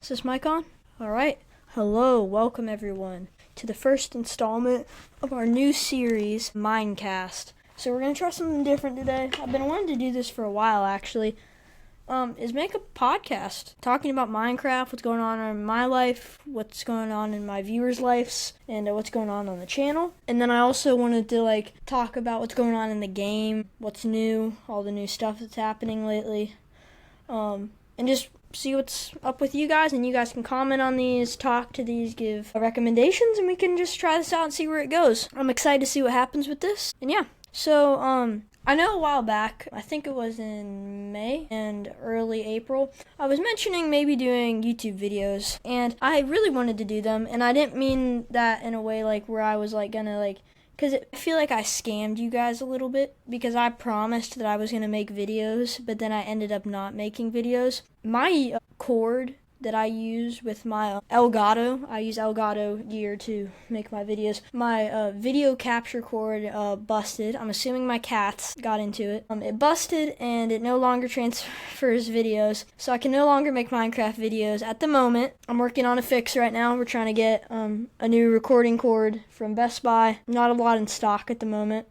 Is this mic on? Alright. Hello, welcome everyone to the first installment of our new series, Minecast. So we're going to try something different today. I've been wanting to do this for a while actually. Is make a podcast talking about Minecraft, what's going on in my life, what's going on in my viewers' lives, and what's going on the channel. And then I also wanted to talk about what's going on in the game, what's new, all the new stuff that's happening lately. And just see what's up with you guys, and you guys can comment on these, talk to these, give recommendations, and we can just try this out and see where it goes. I'm excited to see what happens with this. And yeah, so I know a while back, I think it was in May and early April, I was mentioning maybe doing YouTube videos, and I really wanted to do them, and I didn't mean that in a way where I was gonna because I feel like I scammed you guys a little bit, because I promised that I was going to make videos, but then I ended up not making videos. My cord that I use with my Elgato, I use Elgato gear to make my videos. My video capture cord busted. I'm assuming my cats got into it. It busted and it no longer transfers videos, so I can no longer make Minecraft videos at the moment. I'm working on a fix right now. We're trying to get a new recording cord from Best Buy. Not a lot in stock at the moment.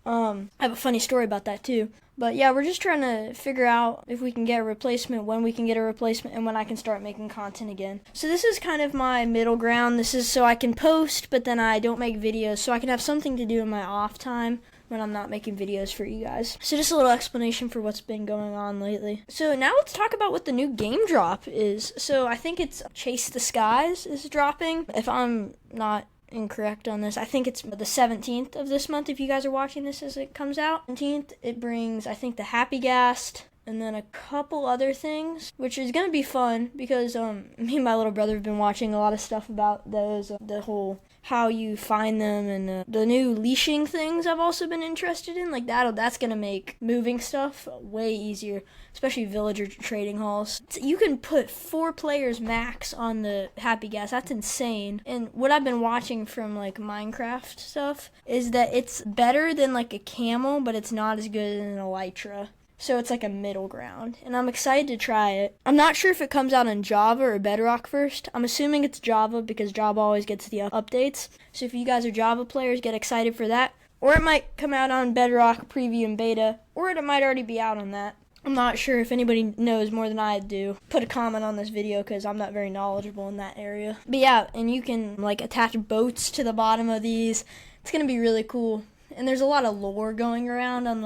I have a funny story about that too. But yeah, we're just trying to figure out if we can get a replacement, when we can get a replacement, and when I can start making content again. So this is kind of my middle ground. This is so I can post, but then I don't make videos, so I can have something to do in my off time when I'm not making videos for you guys. So just a little explanation for what's been going on lately. So now let's talk about what the new game drop is. So I think it's Chase the Skies is dropping. If I'm not incorrect on this, I think it's the 17th of this month if you guys are watching this as it comes out. 17th, it brings, I think, the Happy Ghast and then a couple other things, which is going to be fun because me and my little brother have been watching a lot of stuff about those, the whole how you find them, and the new leashing things I've also been interested in. That's going to make moving stuff way easier, especially villager trading halls. You can put 4 players max on the Happy Gas. That's insane. And what I've been watching from Minecraft stuff is that it's better than a camel, but it's not as good as an elytra. So it's a middle ground, and I'm excited to try it. I'm not sure if it comes out on Java or Bedrock first. I'm assuming it's Java because Java always gets the updates. So if you guys are Java players, get excited for that. Or it might come out on Bedrock Preview and Beta, or it might already be out on that. I'm not sure. If anybody knows more than I do, put a comment on this video because I'm not very knowledgeable in that area. But yeah, and you can attach boats to the bottom of these. It's going to be really cool. And there's a lot of lore going around on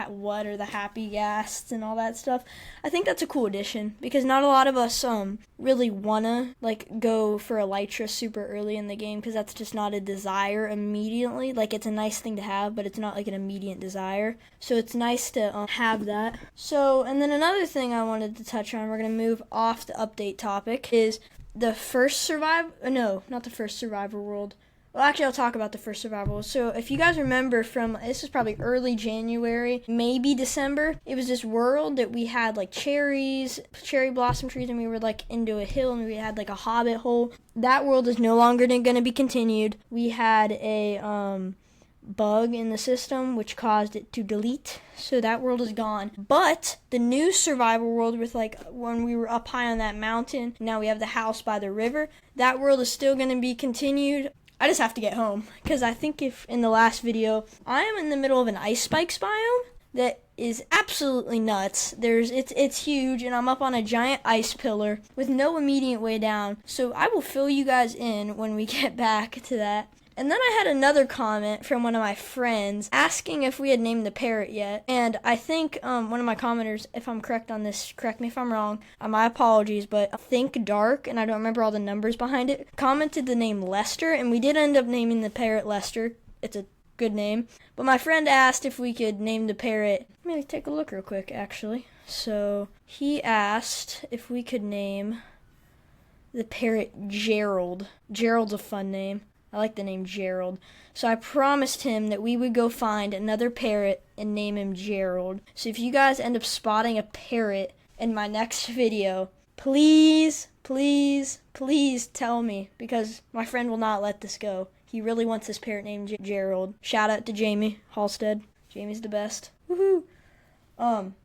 what are the Happy Ghasts and all that stuff. I think that's a cool addition because not a lot of us really wanna go for elytra super early in the game because that's just not a desire immediately. It's a nice thing to have, but it's not an immediate desire. So it's nice to have that. So, and then another thing I wanted to touch on, we're gonna move off the update topic, is the first not the first survivor world. Well, actually, I'll talk about the first survival. So if you guys remember from, this is probably early January, maybe December, it was this world that we had cherries, cherry blossom trees, and we were into a hill, and we had a hobbit hole. That world is no longer going to be continued. We had a bug in the system which caused it to delete, so that world is gone. But the new survival world with when we were up high on that mountain, now we have the house by the river, that world is still going to be continued. I just have to get home, because I think if in the last video, I am in the middle of an ice spikes biome that is absolutely nuts. It's huge, and I'm up on a giant ice pillar with no immediate way down. So I will fill you guys in when we get back to that. And then I had another comment from one of my friends asking if we had named the parrot yet. And I think one of my commenters, if I'm correct on this, correct me if I'm wrong, my apologies, but Think Dark, and I don't remember all the numbers behind it, commented the name Lester, and we did end up naming the parrot Lester. It's a good name. But my friend asked if we could name the parrot. Let me take a look real quick, actually. So he asked if we could name the parrot Gerald. Gerald's a fun name. I like the name Gerald. So I promised him that we would go find another parrot and name him Gerald. So if you guys end up spotting a parrot in my next video, please, please, please tell me, because my friend will not let this go. He really wants this parrot named Gerald. Shout out to Jamie Halstead. Jamie's the best. Woohoo!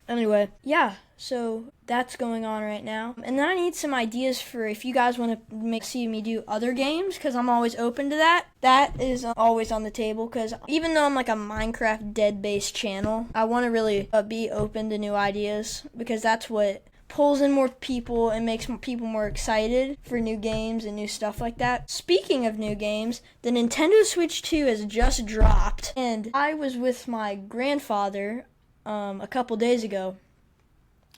Anyway, yeah, so that's going on right now. And then I need some ideas for if you guys want to see me do other games, because I'm always open to that. That is always on the table, because even though I'm like a Minecraft dead-based channel, I want to really be open to new ideas, because that's what pulls in more people and makes people more excited for new games and new stuff like that. Speaking of new games, the Nintendo Switch 2 has just dropped, and I was with my grandfather a couple days ago,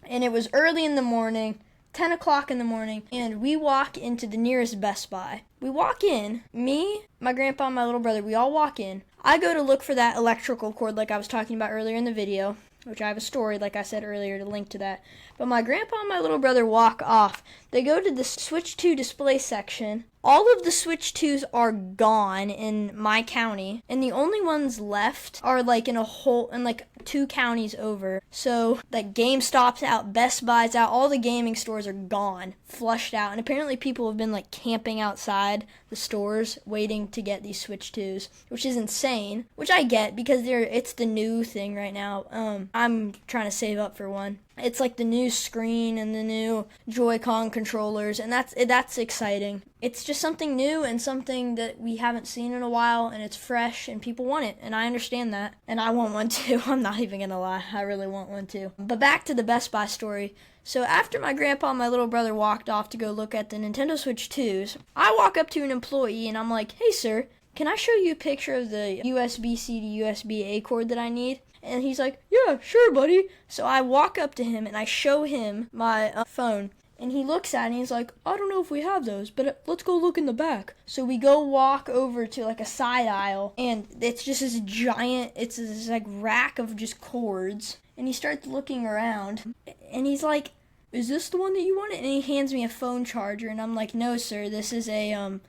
and it was early in the morning, 10 o'clock in the morning, and we walk into the nearest Best Buy. We walk in, me, my grandpa, and my little brother, we all walk in. I go to look for that electrical cord like I was talking about earlier in the video, which I have a story, like I said earlier, to link to that. But my grandpa and my little brother walk off. They go to the Switch 2 display section. All of the Switch 2s are gone in my county, and the only ones left are like in 2 counties over. So like GameStop's out, Best Buy's out, all the gaming stores are gone, flushed out, and apparently people have been like camping outside the stores waiting to get these Switch 2s, which is insane, which I get because it's the new thing right now. I'm trying to save up for one. It's like the new screen and the new Joy-Con controllers, and that's exciting. It's just something new and something that we haven't seen in a while, and it's fresh, and people want it, and I understand that. And I want one too. I'm not even gonna lie. I really want one too. But back to the Best Buy story. So after my grandpa and my little brother walked off to go look at the Nintendo Switch 2s, I walk up to an employee, and I'm like, "Hey, sir, can I show you a picture of the USB-C to USB-A cord that I need?" And he's like, "Yeah, sure, buddy." So I walk up to him and I show him my phone. And he looks at it and he's like, "I don't know if we have those, but let's go look in the back." So we go walk over to like a side aisle, and it's just this giant, it's this like rack of just cords. And he starts looking around, and he's like, "Is this the one that you wanted?" And he hands me a phone charger, and I'm like, "No, sir, this is a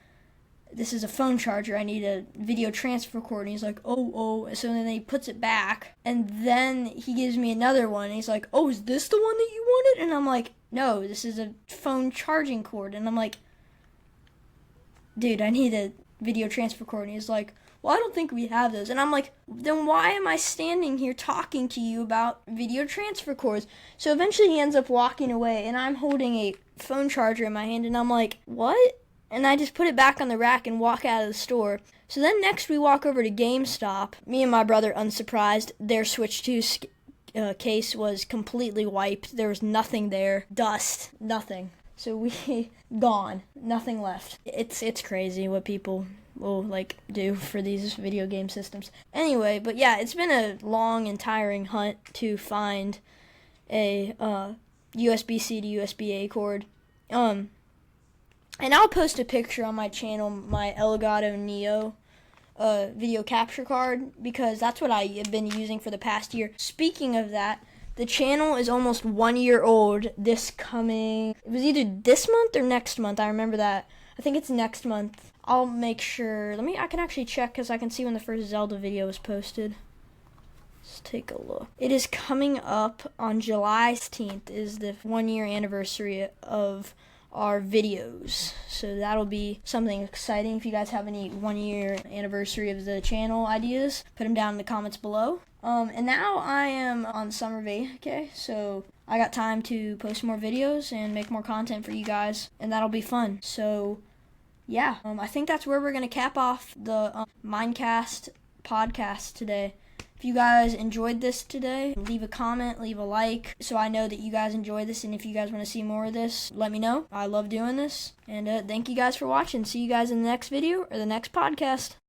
phone charger. I need a video transfer cord." And he's like, oh. So then he puts it back, and then he gives me another one. And he's like, "Oh, is this the one that you wanted?" And I'm like, "No, this is a phone charging cord." And I'm like, "Dude, I need a video transfer cord." And he's like, "Well, I don't think we have those." And I'm like, "Then why am I standing here talking to you about video transfer cords?" So eventually he ends up walking away, and I'm holding a phone charger in my hand, and I'm like, "What?" And I just put it back on the rack and walk out of the store. So then next we walk over to GameStop. Me and my brother, unsurprised, their Switch 2 case was completely wiped. There was nothing there. Dust. Nothing. So we gone. Nothing left. It's crazy what people will do for these video game systems. Anyway, but yeah, it's been a long and tiring hunt to find a USB-C to USB-A cord. And I'll post a picture on my channel, my Elgato Neo video capture card, because that's what I have been using for the past year. Speaking of that, the channel is almost 1 year old it was either this month or next month, I remember that. I think it's next month. I'll make sure, I can actually check because I can see when the first Zelda video was posted. Let's take a look. It is coming up on July 16th is the 1 year anniversary of our videos, so that'll be something exciting. If you guys have any 1 year anniversary of the channel ideas, put them down in the comments below. And now I am on summer vacay, so I got time to post more videos and make more content for you guys, and that'll be fun. So yeah, I think that's where we're gonna cap off the Minecast podcast today. If you guys enjoyed this today, leave a comment, leave a like, so I know that you guys enjoy this, and if you guys want to see more of this, let me know. I love doing this, and thank you guys for watching. See you guys in the next video or the next podcast.